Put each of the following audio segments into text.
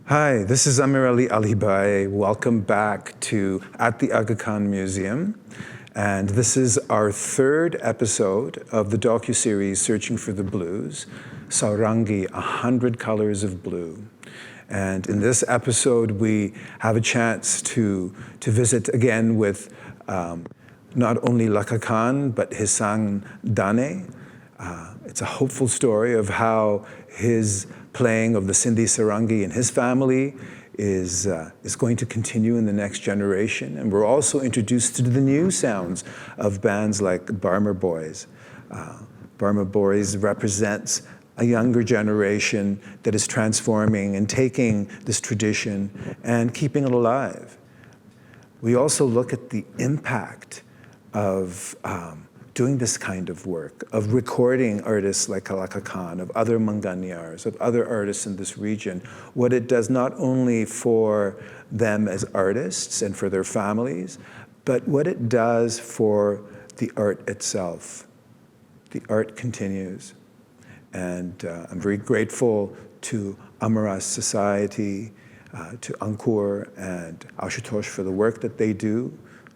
Hi, this is Amir Ali Alibai. Welcome back to at the Lakha Khan Museum. And this is our third episode of the docu-series Searching for the Blues, Sau-rungi, 100 Colors of Blue. And in this episode, we have a chance to visit again with not only Lakha Khan, but his son, Dane. It's a hopeful story of how his playing of the Sindhi Sau-rungi in his family is going to continue in the next generation. And we're also introduced to the new sounds of bands like Burma Boys. Burma Boys represents a younger generation that is transforming and taking this tradition and keeping it alive. We also look at the impact of doing this kind of work, of recording artists like Lakha Khan, of other Manganyars, of other artists in this region, what it does not only for them as artists and for their families, but what it does for the art itself. The art continues. And I'm very grateful to Amaras Society, to Ankur and Ashutosh for the work that they do.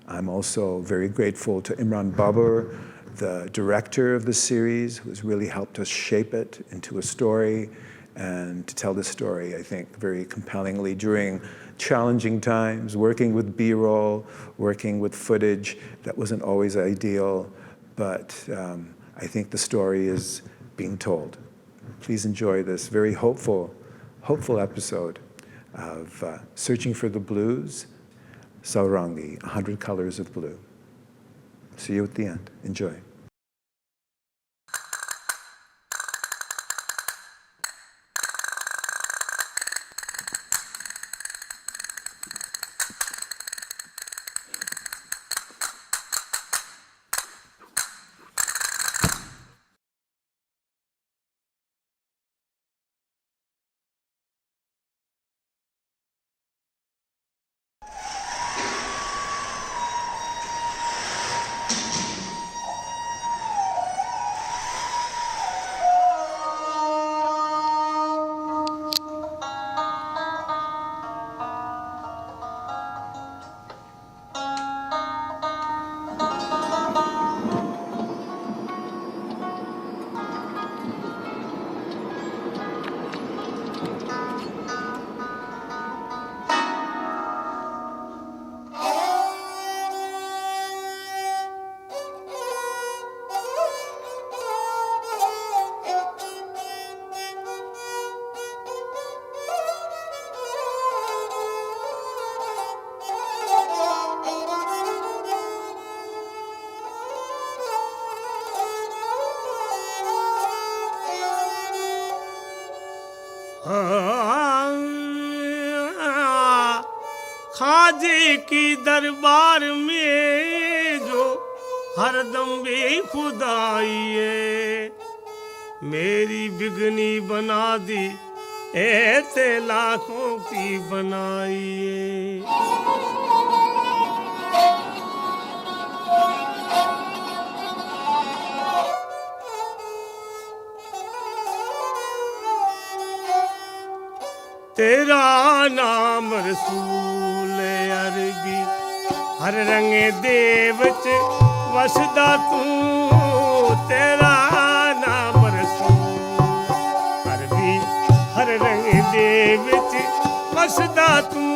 I'm also very grateful to Imran Babur, the director of the series, who has really helped us shape it into a story and to tell the story, I think, very compellingly during challenging times, working with B-roll, working with footage that wasn't always ideal, but I think the story is being told. Please enjoy this very hopeful episode of Searching for the Blues, Sau-rungi, 100 Colors of Blue. See you at the end. Enjoy. खाजे की दरबार में जो हरदम बेखुदाई है मेरी बिगनी बना दी ऐसे लाखों की बनाई है तेरा नाम रसूल अरबी हर रंग देव च वसदा तू तेरा नाम रसूल अरबी हर रंग देव च वसदा तू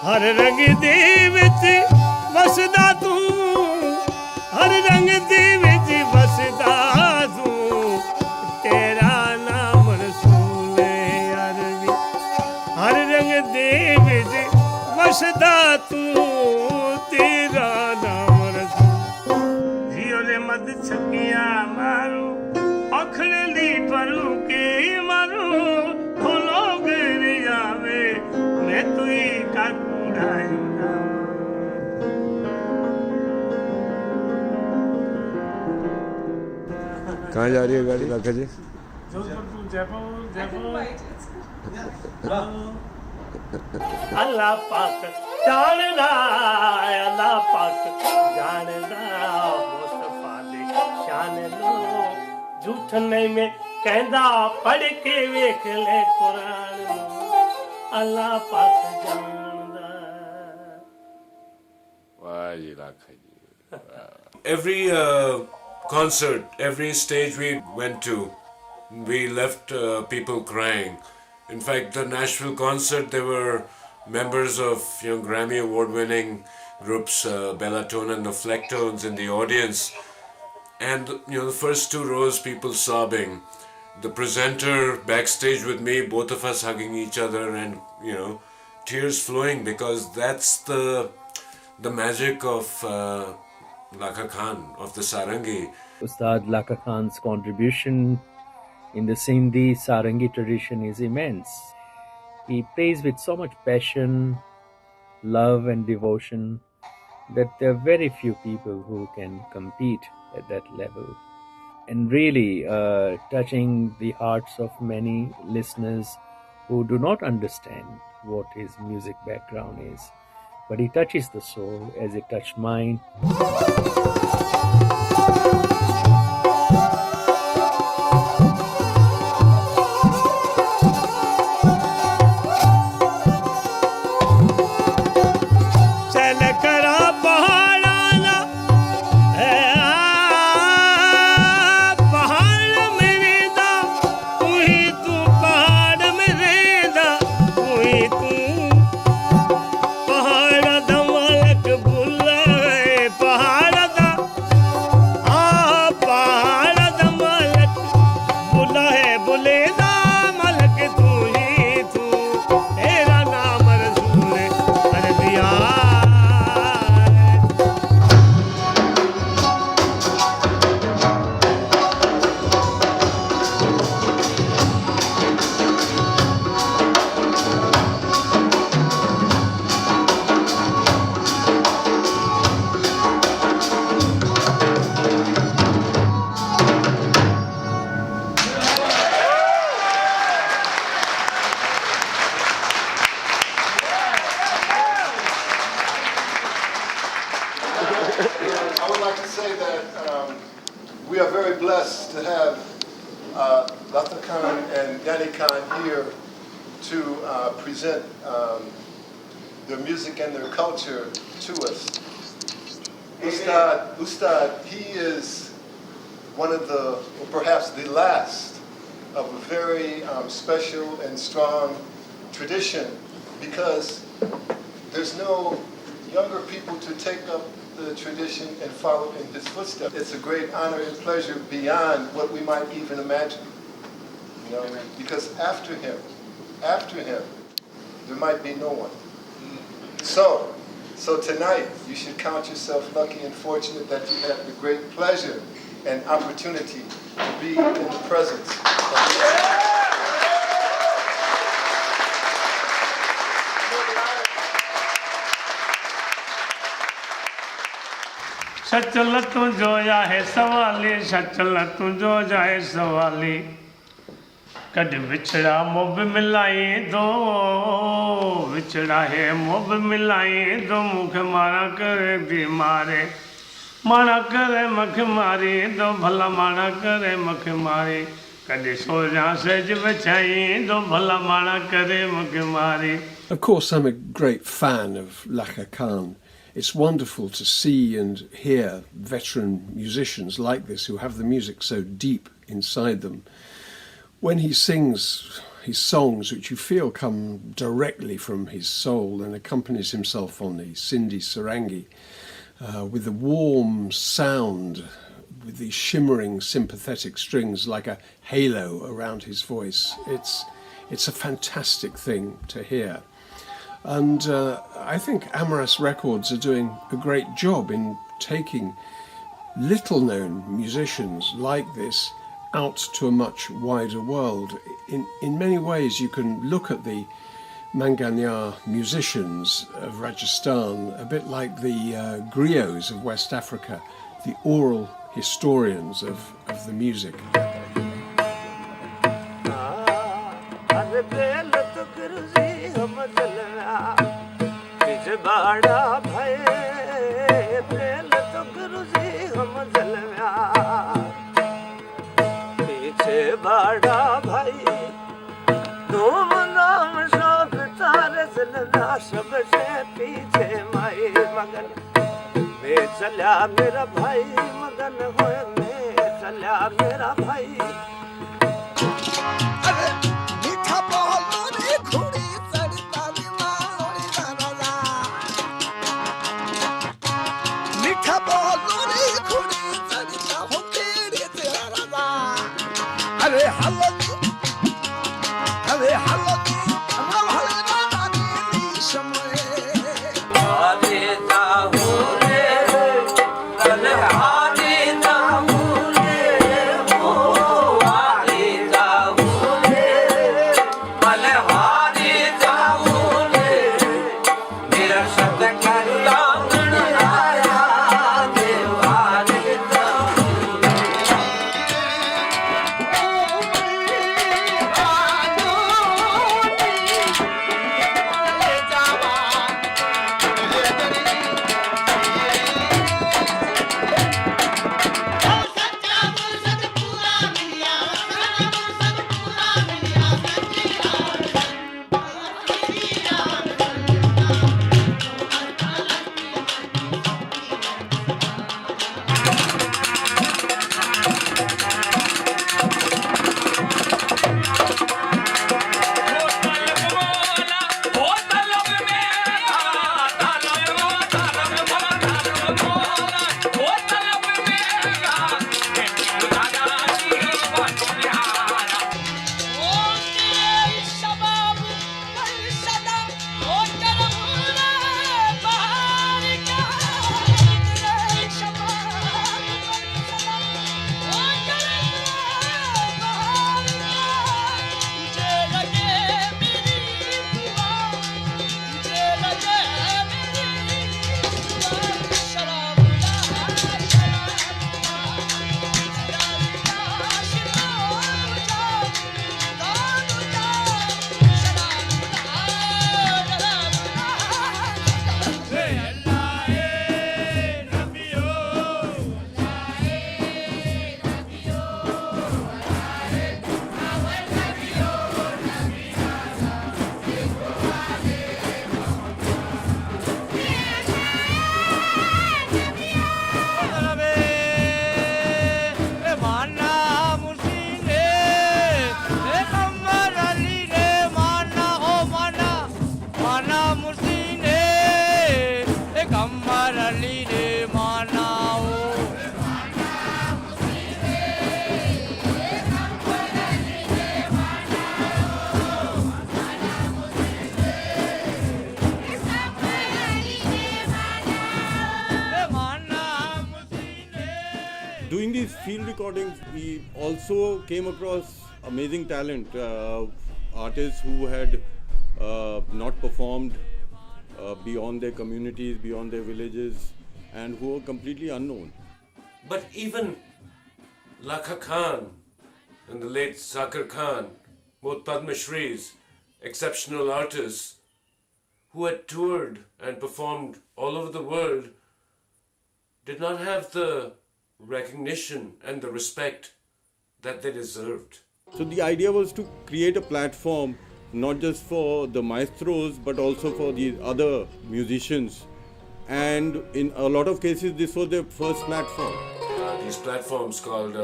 हर रंग दे विच वसदा तू हर रंग दे विच वसदा तू तेरा नाम रसूल अरबी हर रंग दे विच वसदा तू तेरा नाम रसूल जियो ले मद छकिया मारू अखड़े दी परू के मारू खोलो गिर जावे मैं तू ही का कहाँ जा रही है गाड़ी लाखा जी? जयपुर अल्लाह पाक जानदा अल्लाह पाक जानदा मुस्तफा दी शान नो झूठ नहीं में कहंदा पढ़ के वेख ले कुरान नो अल्लाह पाक जानदा वाह जी लाखा जी every concert, every stage we went to, we left people crying. In fact, the Nashville concert, there were members of Grammy award-winning groups, Bellatone and the Flecktones in the audience, and the first two rows, people sobbing. The presenter backstage with me, both of us hugging each other, and tears flowing, because that's the magic of Lakha Khan, of the Sau-rungi. Ustad Lakha Khan's contribution in the Sindhi Sau-rungi tradition is immense. He plays with so much passion, love and devotion that there are very few people who can compete at that level. And really touching the hearts of many listeners who do not understand what his music background is. But he touches the soul as it touched mine. I would like to say that we are very blessed to have Lakha Khan and Dane Khan here to present their music and their culture to us. Ustad, he is one of the, or perhaps the last, of a very special and strong tradition, because there's no younger people to take up the tradition and follow in his footsteps. It's a great honor and pleasure beyond what we might even imagine. Because after him, there might be no one. So tonight, you should count yourself lucky and fortunate that you have the great pleasure and opportunity to be in the presence of सचल तू जो जाए सवाली सचल तू जो जाए सवाली कद विछड़ा मुब मिलाई दो विछड़ा है मुब मिलाई दो मुख मारा करे दी मारे मारा करे मख मारी दो भला मारा करे मख मारी कद सो जा सेज बचाई दो भला मारा करे मख मारी. Of course, I'm a great fan of Lakha Khan. It's wonderful to see and hear veteran musicians like this who have the music so deep inside them. When he sings his songs, which you feel come directly from his soul, and accompanies himself on the Sindhi Sau-rungi with the warm sound, with these shimmering sympathetic strings like a halo around his voice, it's a fantastic thing to hear. And I think Amaras Records are doing a great job in taking little-known musicians like this out to a much wider world. In many ways, you can look at the Manganyar musicians of Rajasthan a bit like the griots of West Africa, the oral historians of the music. बड़ा भय Braille तो गुरु जी हम जलव्या पीछे बड़ा भाई तुम नाम शोक तारे जलव्या सबसे पीछे माई मगन वे चल्या मेरा भाई मगन होए मैं चल्या मेरा भाई मीठा बोलो रे खुड़ी चढ़ता विमानोड़ी दादा मीठा बोलो रे खुड़ी चढ़ता हो तेरे तेरा अरे हल्ला समय आदे ताहू रे कल आदे ताहू रे हो आदे ताहू रे कल आदे ताहू रे मेरा शब्द करता आया देवारे ताहू Doing these field recordings, we also came across amazing talent, artists who had not performed beyond their communities, beyond their villages, and who were completely unknown. But even Lakha Khan and the late Zakir Khan, both Padma Shris, exceptional artists who had toured and performed all over the world, did not have the recognition and the respect that they deserved. So the idea was to create a platform not just for the maestros but also for the other musicians, and in a lot of cases this was their first platform. These platforms called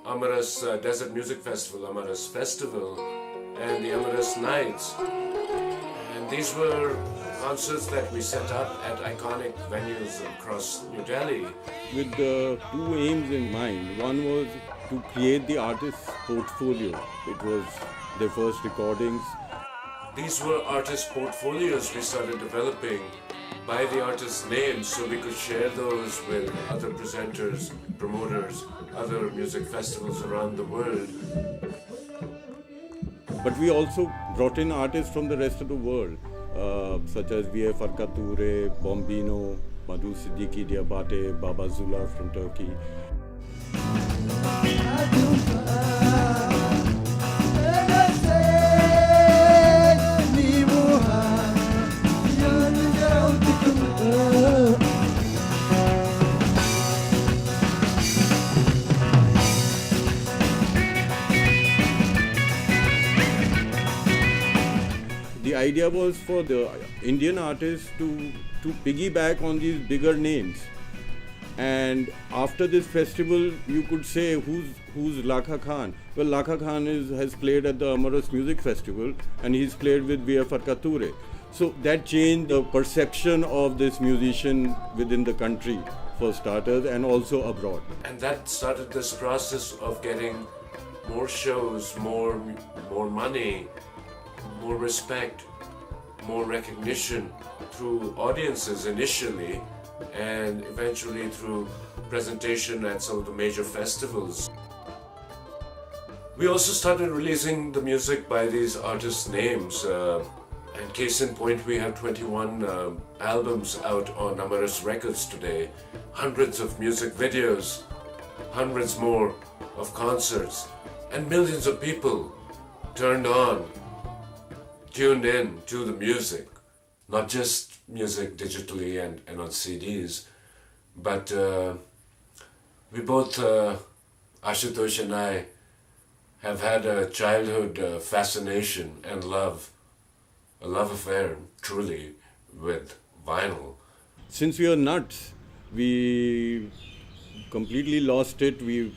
Amaras Desert Music Festival, Amaras Festival, and the Amaras Nights. And these were concerts that we set up at iconic venues across New Delhi. With two aims in mind. One was to create the artist's portfolio. It was their first recordings. These were artist portfolios we started developing by the artist's names, so we could share those with other presenters, promoters, other music festivals around the world. But we also brought in artists from the rest of the world, such as V.A. Farkature, Bombino, Madhu Siddiqui Diabate, Baba Zula from Turkey. idea was for the Indian artists to piggyback on these bigger names. And after this festival, you could say, who's Lakha Khan? Well, Lakha Khan has played at the Amaras Music Festival, and he's played with V.F. Kature. So that changed the perception of this musician within the country, for starters, and also abroad. And that started this process of getting more shows, more money, more respect, more recognition through audiences initially, and eventually through presentation at some of the major festivals. We also started releasing the music by these artists' names. And case in point, we have 21 albums out on Amaras Records today, hundreds of music videos, hundreds more of concerts, and millions of people turned on, tuned in to the music. Not just music digitally and on CDs, but we both, Ashutosh and I, have had a childhood fascination and love, a love affair, truly, with vinyl. Since we are nuts, we completely lost it. We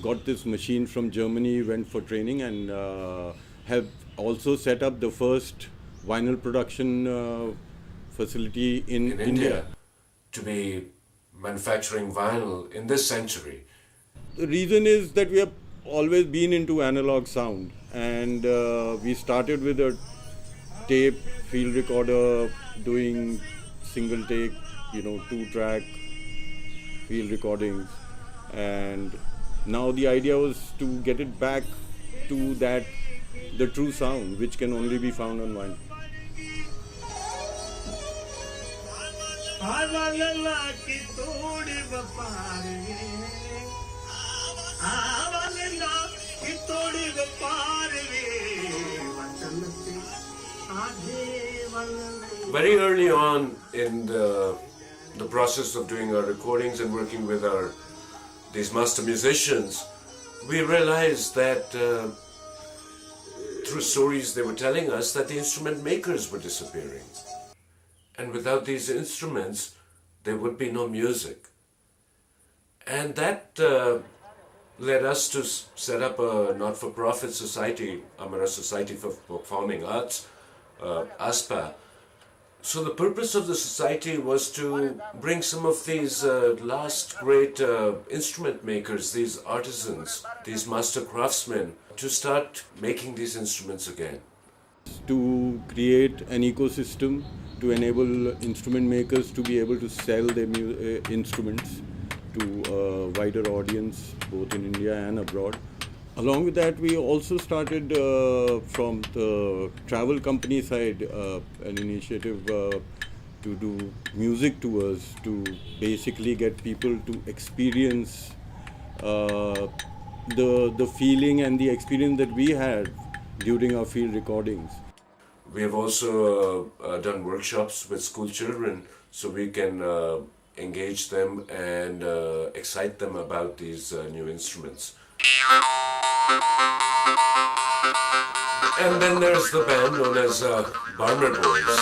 got this machine from Germany, went for training, and have also set up the first vinyl production facility in India. To be manufacturing vinyl in this century. The reason is that we have always been into analog sound, and we started with a tape field recorder, doing single take, 2-track field recordings, and now the idea was to get it back to the true sound, which can only be found on vinyl. Very early on in the process of doing our recordings and working with these master musicians, we realized that through stories they were telling us that the instrument makers were disappearing. And without these instruments, there would be no music. And that led us to set up a not-for-profit society, Amara Society for Performing Arts, ASPA. So the purpose of the society was to bring some of these last great instrument makers, these artisans, these master craftsmen, to start making these instruments again. To create an ecosystem to enable instrument makers to be able to sell their instruments to a wider audience, both in India and abroad. Along with that, we also started from the travel company side an initiative to do music tours, to basically get people to experience the feeling and the experience that we had during our field recordings. We have also done workshops with school children so we can engage them and excite them about these new instruments. And then there's the band known as Barmer Boys.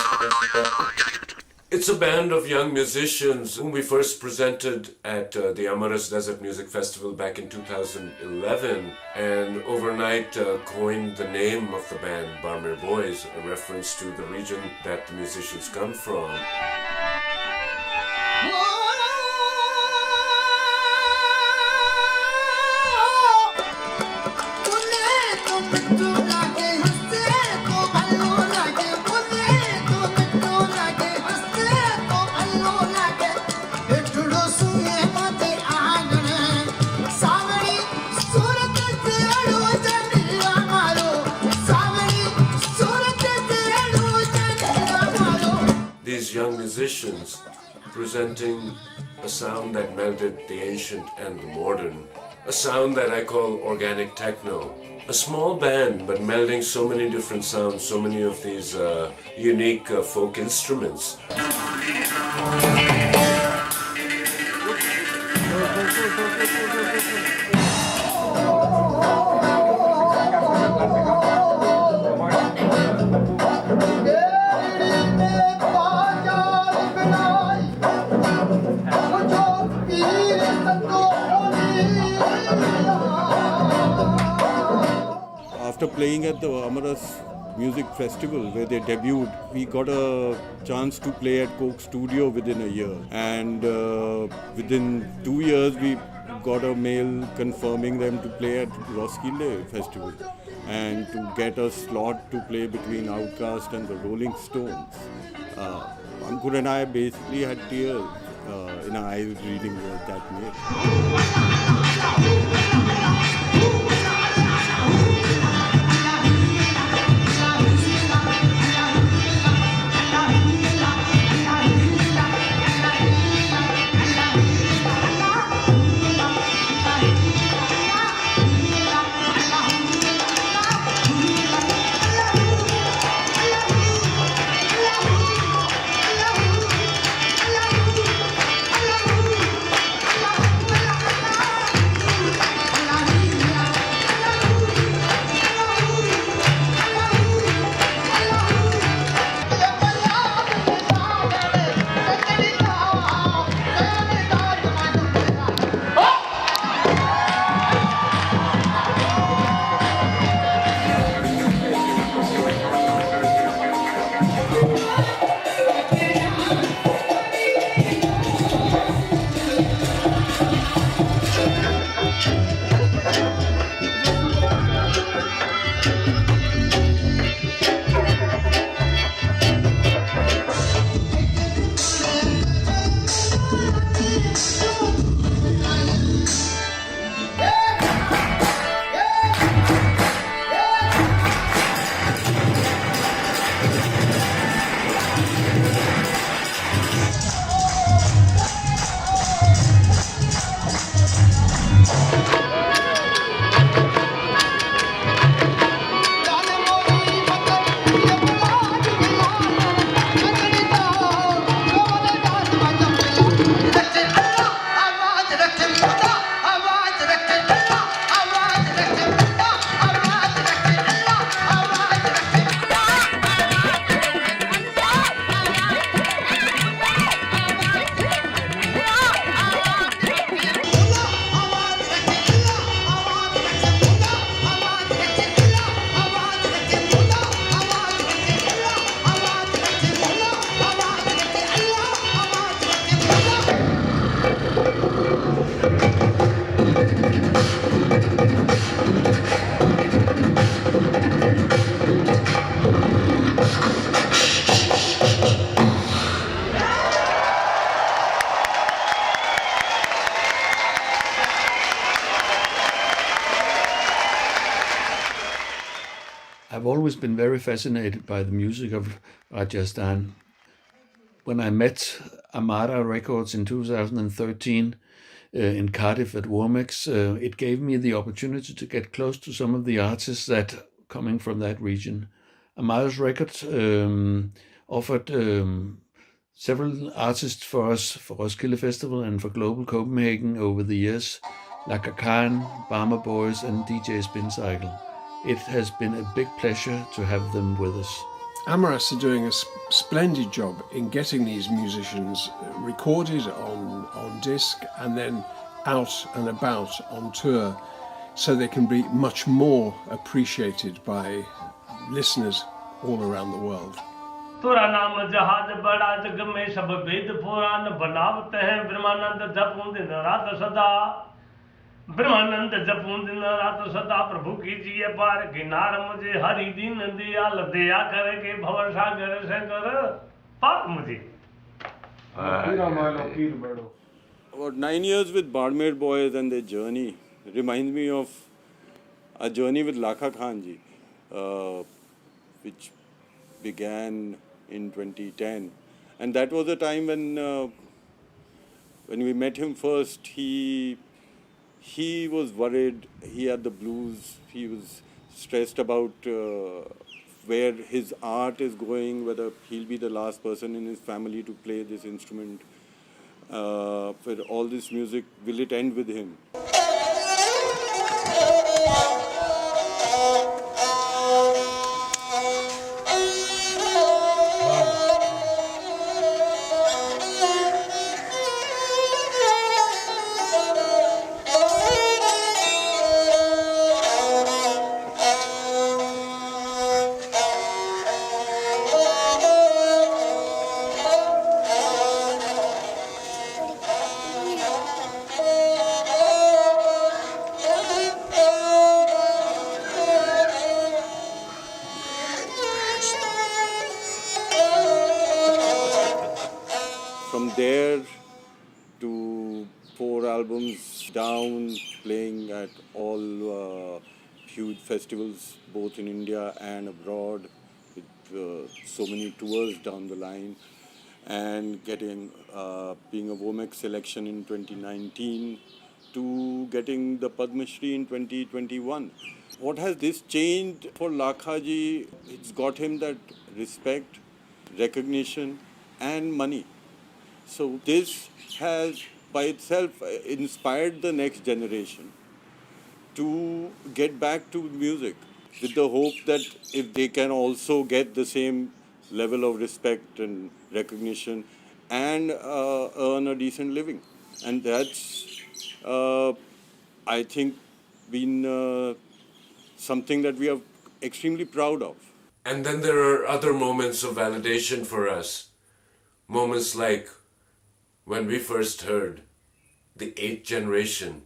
It's a band of young musicians whom we first presented at the Amaras Desert Music Festival back in 2011, and overnight coined the name of the band Barmer Boys, a reference to the region that the musicians come from. These young musicians presenting a sound that melded the ancient and the modern, a sound that I call organic techno. A small band, but melding so many different sounds, so many of these unique folk instruments. Yeah. after playing at the Amaras Music Festival where they debuted, we got a chance to play at Coke Studio within a year. And within 2 years, we got a mail confirming them to play at Roskilde Festival and to get a slot to play between Outkast and the Rolling Stones. Ankur and I basically had tears in our eyes reading that mail. I've always been very fascinated by the music of Rajasthan. When I met Amara Records in 2013 in Cardiff at Womex, it gave me the opportunity to get close to some of the artists that coming from that region. Amara's record offered several artists for us for Roskilde Festival and for Global Copenhagen over the years, Lakha Khan, Barmer Boys and DJ Spin Cycle. It has been a big pleasure to have them with us. Amaras are doing a splendid job in getting these musicians recorded on disc and then out and about on tour so they can be much more appreciated by listeners all around the world. तुरा नाम जहाज बड़ा जग में सब वेद पुराण बनावते हैं ब्रह्मानंद जपूं दिन रात सदा ब्रह्मानंद जपूं दिन रात सदा प्रभु कीजिए पार किनार मुझे हरि दीन दयाल दया करके भव सागर से कर पार मुझे About 9 years with Barmer Boys and their journey reminds me of a journey with Lakha Khan ji, which began in 2010, and that was a time when we met him first. He was worried. He had the blues. He was stressed about where his art is going, whether he'll be the last person in his family to play this instrument. For all this music, will it end with him? 4 albums down, playing at all huge festivals, both in India and abroad, with so many tours down the line, and getting being a Womex selection in 2019 to getting the Padma Shri in 2021. What has this changed for Lakha ji? It's got him that respect, recognition, and money. So this has by itself inspired the next generation to get back to music with the hope that if they can also get the same level of respect and recognition and earn a decent living. And that's, I think, been something that we are extremely proud of. And then there are other moments of validation for us. Moments like when we first heard the 8th generation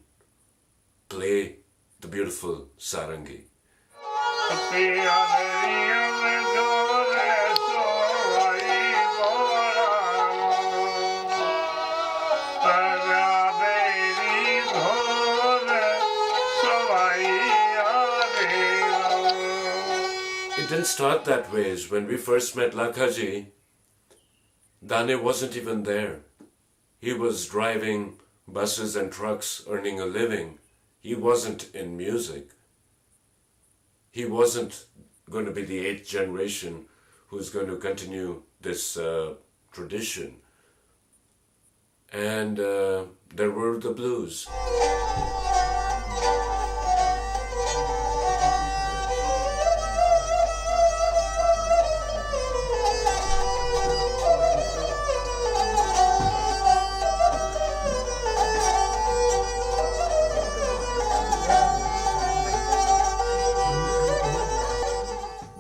play the beautiful Sau-rungi. It didn't start that way. When we first met Lakha ji, Dane wasn't even there. He was driving buses and trucks, earning a living. He wasn't in music. He wasn't going to be the 8th generation who's going to continue this tradition. And there were the blues.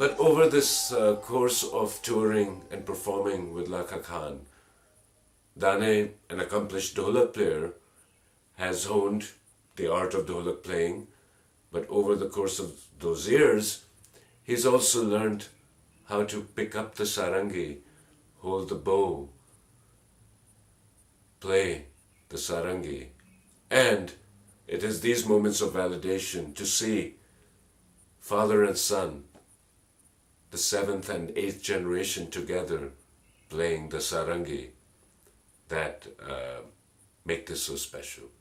But over this course of touring and performing with Lakha Khan, Dane, an accomplished dholak player, has honed the art of dholak playing. But over the course of those years, he's also learned how to pick up the Sau-rungi, hold the bow, play the Sau-rungi. And it is these moments of validation to see father and son, the 7th and 8th generation together playing the Sau-rungi, that make this so special.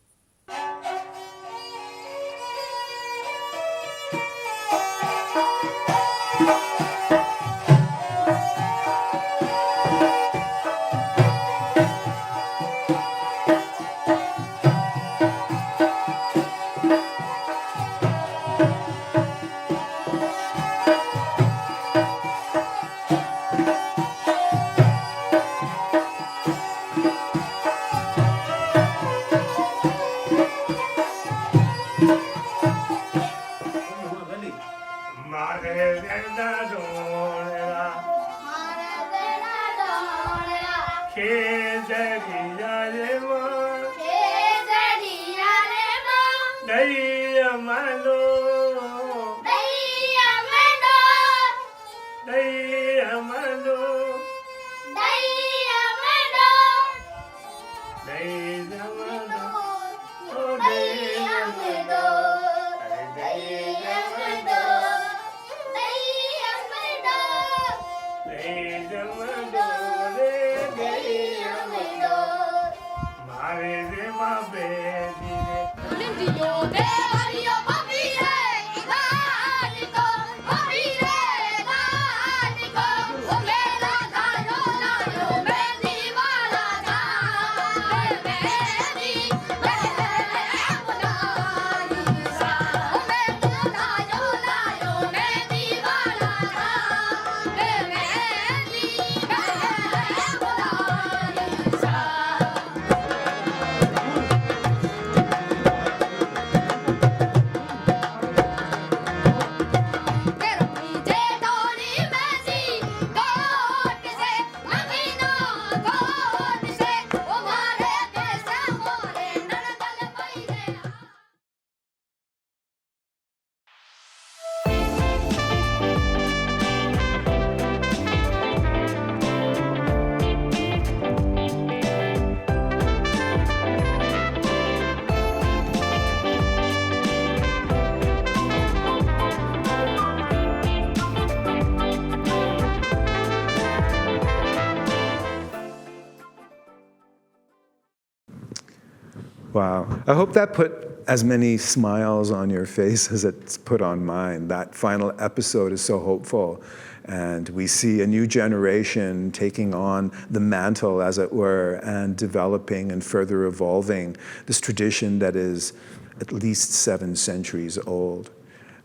Wow. I hope that put as many smiles on your face as it's put on mine. That final episode is so hopeful. And we see a new generation taking on the mantle, as it were, and developing and further evolving this tradition that is at least 7 centuries old.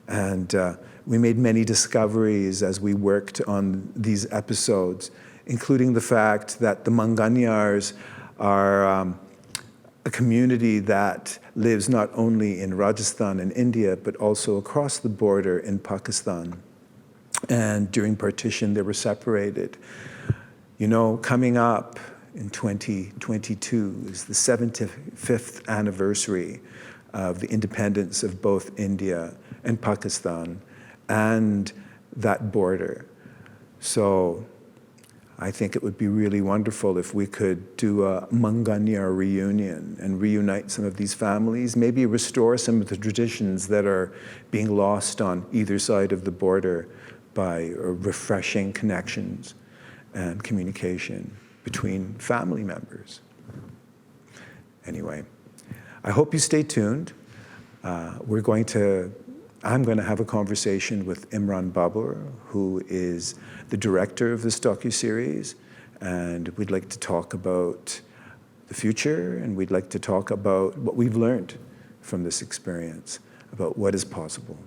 And we made many discoveries as we worked on these episodes, including the fact that the Manganyars are a community that lives not only in Rajasthan and India, but also across the border in Pakistan. And during partition, they were separated. You know, coming up in 2022 is the 75th anniversary of the independence of both India and Pakistan and that border. So I think it would be really wonderful if we could do a Manganyar reunion and reunite some of these families, maybe restore some of the traditions that are being lost on either side of the border by refreshing connections and communication between family members. Anyway, I hope you stay tuned. I'm going to have a conversation with Imran Babur, who is the director of this docu-series, and we'd like to talk about the future, and we'd like to talk about what we've learned from this experience, about what is possible.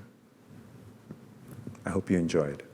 I hope you enjoyed.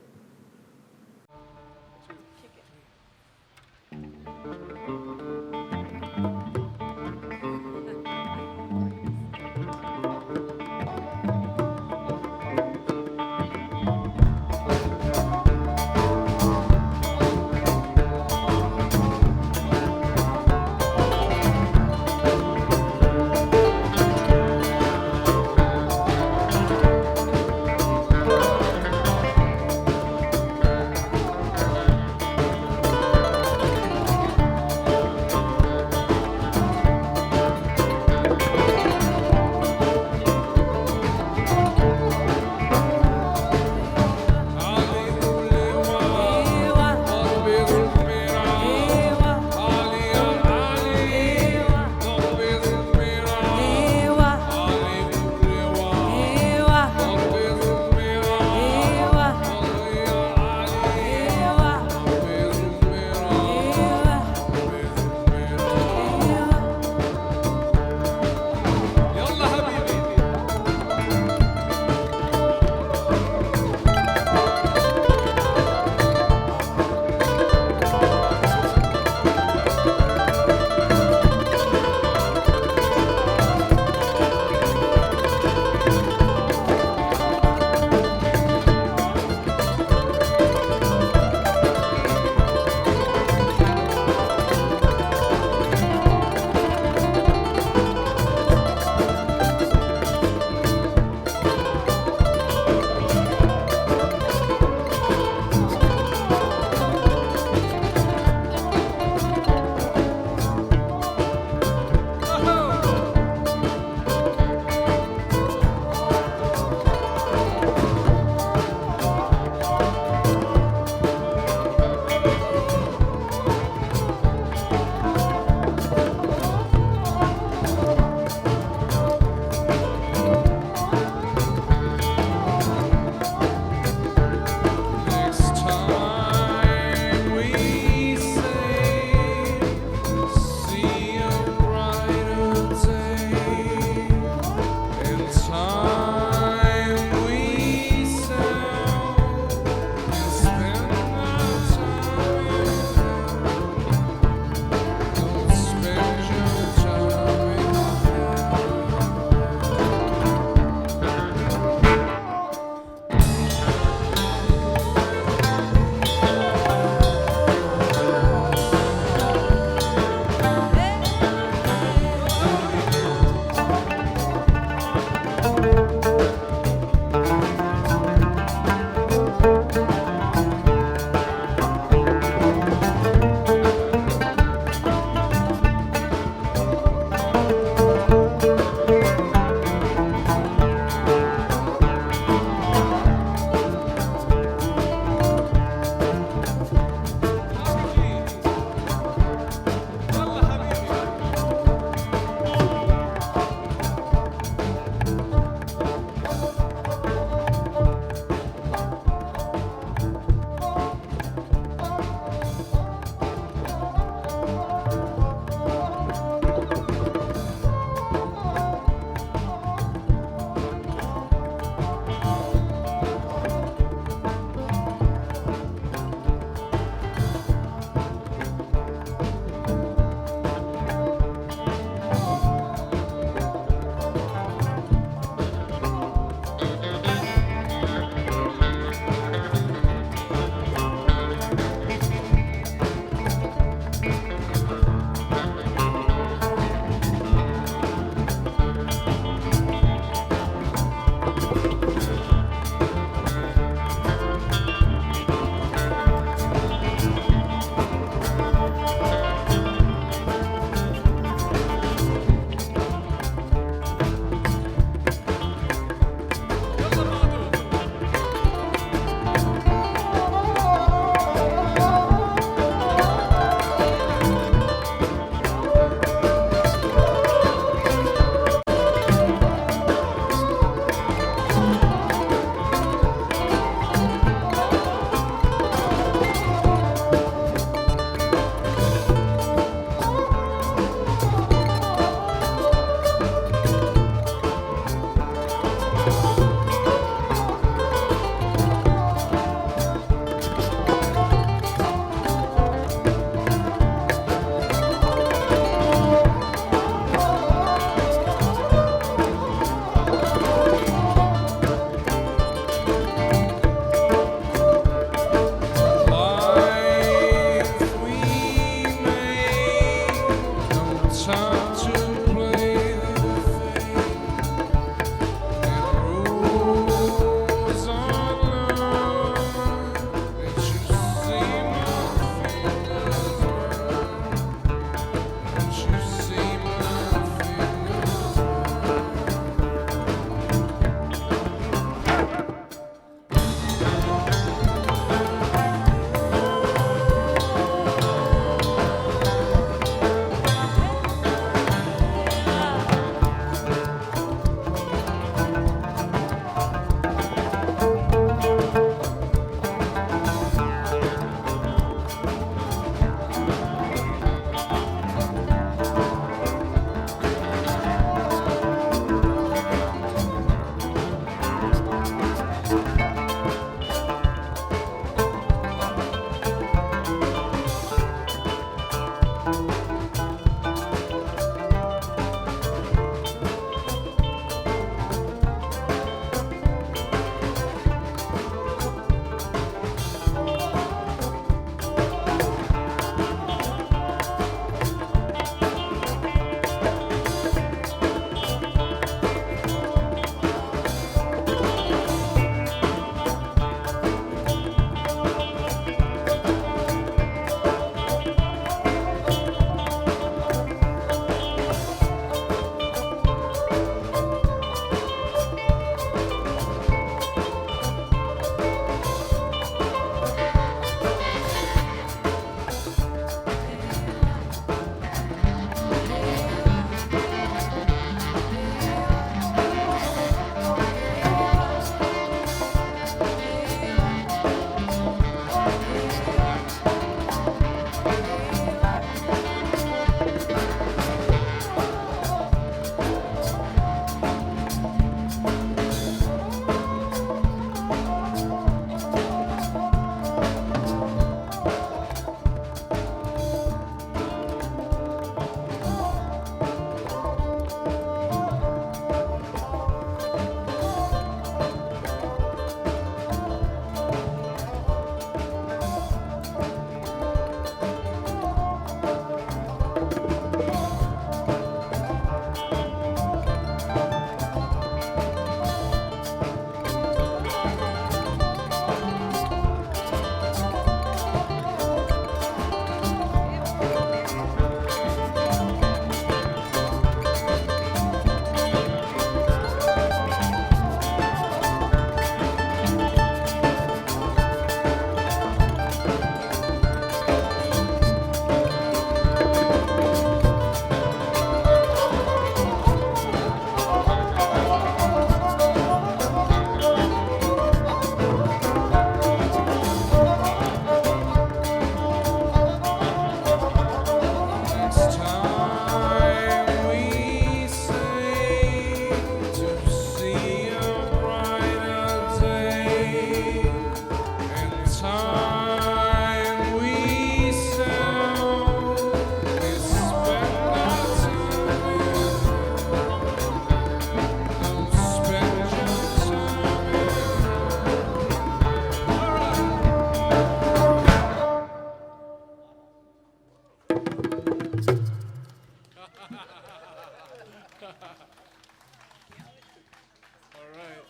All right.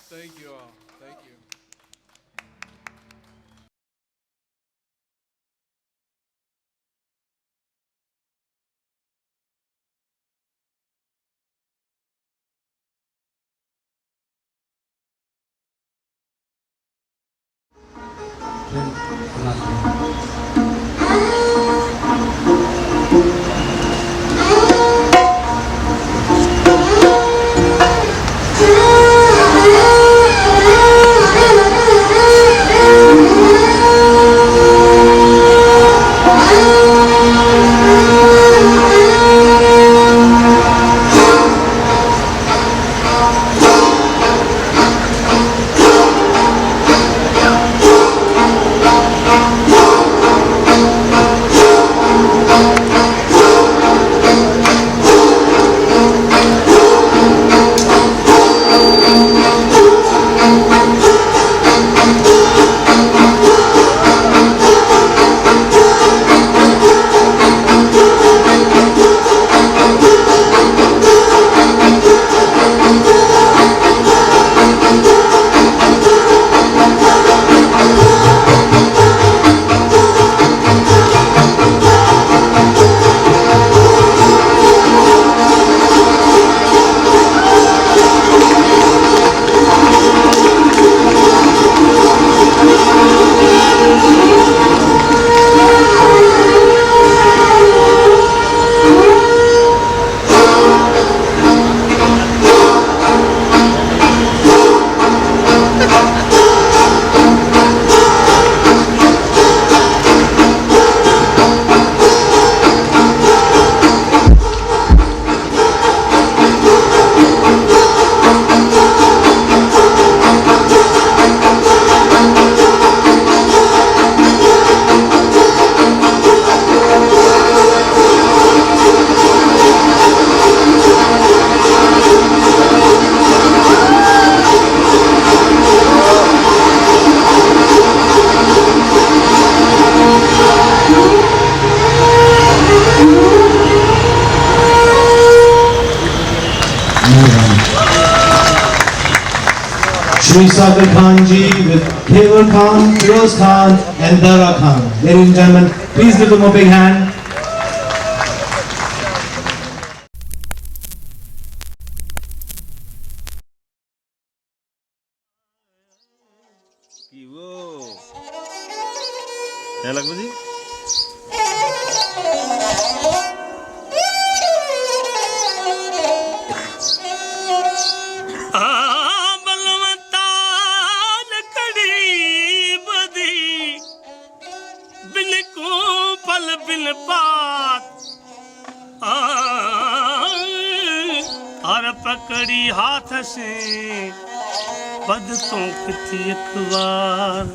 Thank you all. Thank you. Lakha Khan ji with Lakha Khan, Firoz Khan and Dara Khan. Ladies and gentlemen, please give them a big hand. क्या लग जी बिन पात हर पकड़ी हाथ से बद तो किथी अखबार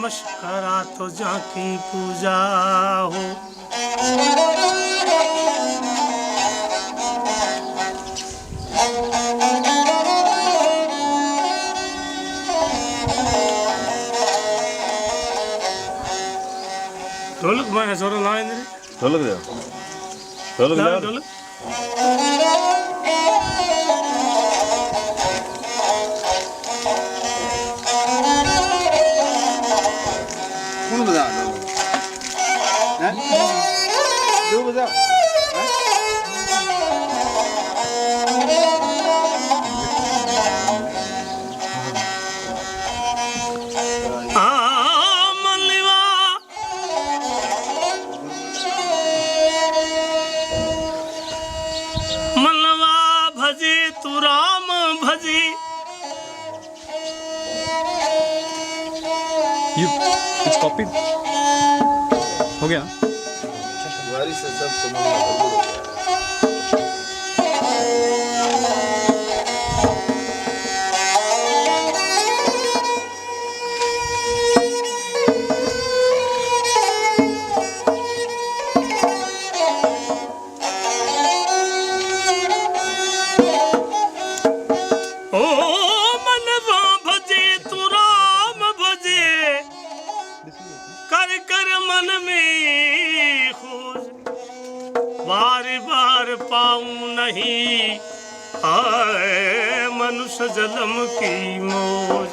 मशकरा तो जाकी पूजा हो ढोलक मैं जोर लाए मेरे ढोलक दे ढोलक दे ढोलक It's copied. हो गया. बारिश से सब सामान गड़बड़ हो गया. पाऊं नहीं आए मनुष्य जन्म की मौज.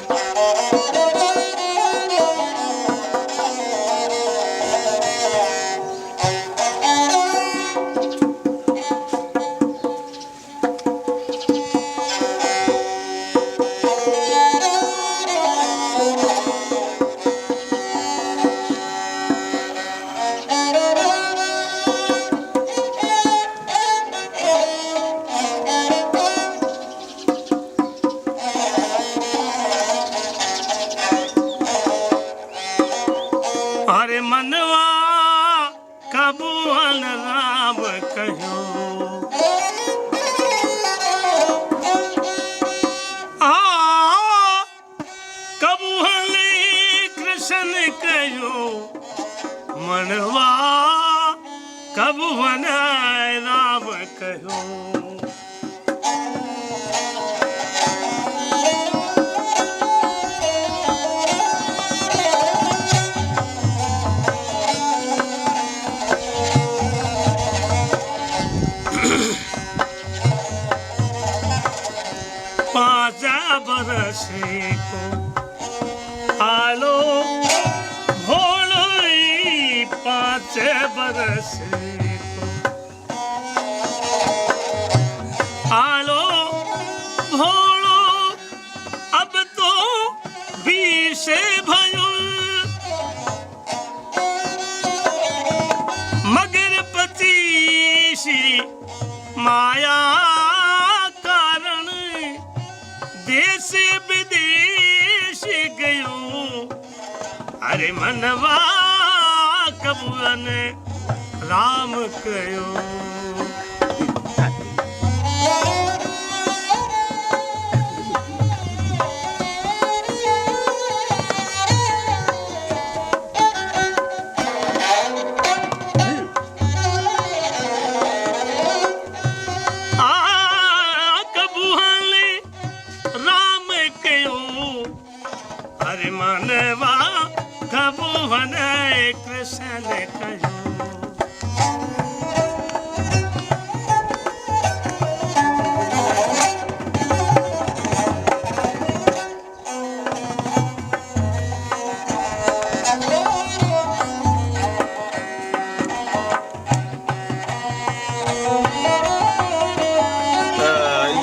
मनवा कबूल राम कहो कबूल कृष्ण कहो मनवा कबूल राम कहो. बरस को आलो भोलोई 5 बरस को आलो भोलो अब तो 20 भयो मगर 25 माया देश विदेश गयो. अरे मनवा कबूल राम कयो. मनवा कबूल कृष्ण कहो.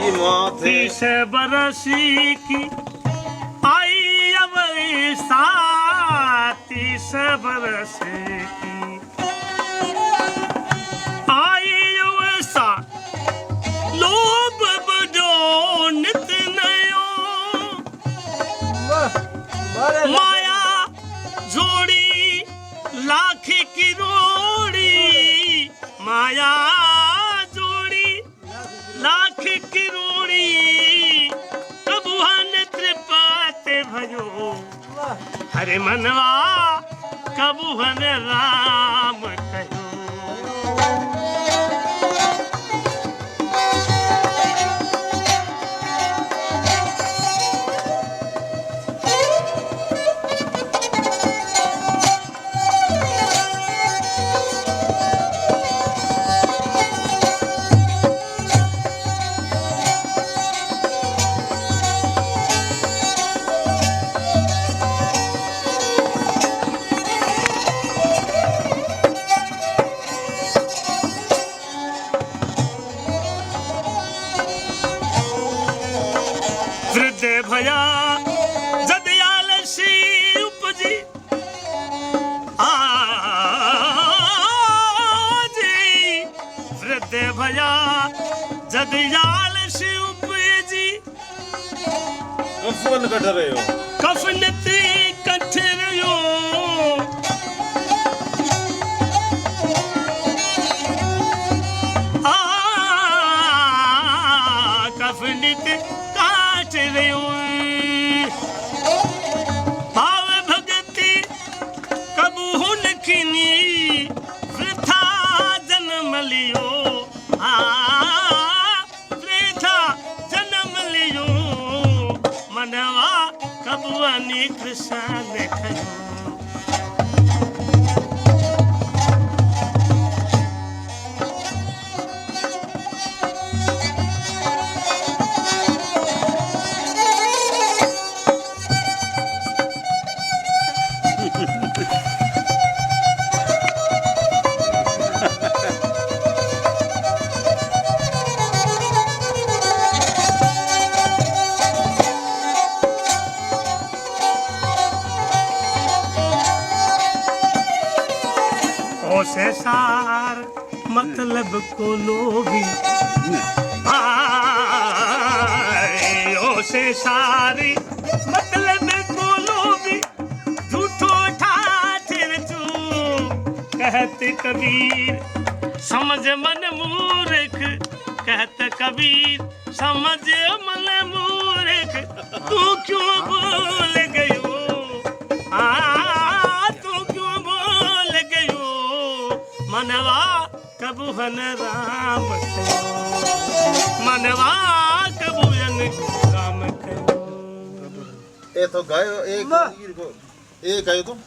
ये मौत 30 बरस की 30 बरस की आयु सा लोभ बजो नित नयो माया जोड़ी लाख की रोड़ी माया जोड़ी लाख की रोड़ी कबूहन त्रिपाते भयो. हरे मनवा कबूल राम कहो. भया जदयाल सी उपजी आजी वृद्ध भया जदयाल सी उपजी. कब फोन कर रहे हो? कफन ते कठरियो कफन ते काठरियो भाव भगती कबू हुन खिनी वृथा जन्म लियो वृथा जन्म लियो मनवा कबू अनी कृष्ण खयो से सार मतलब को लोभी ओ से सारी मतलब को लोभी झूठो ठाठर चू कहते कबीर समझ मन मूर्ख कहते कबीर समझ मन मूर्ख तू क्यों बोल गयो मनवा कबूहन राम कयो मनवा कबूहन राम कयो ए तो गायो एक गायो तुम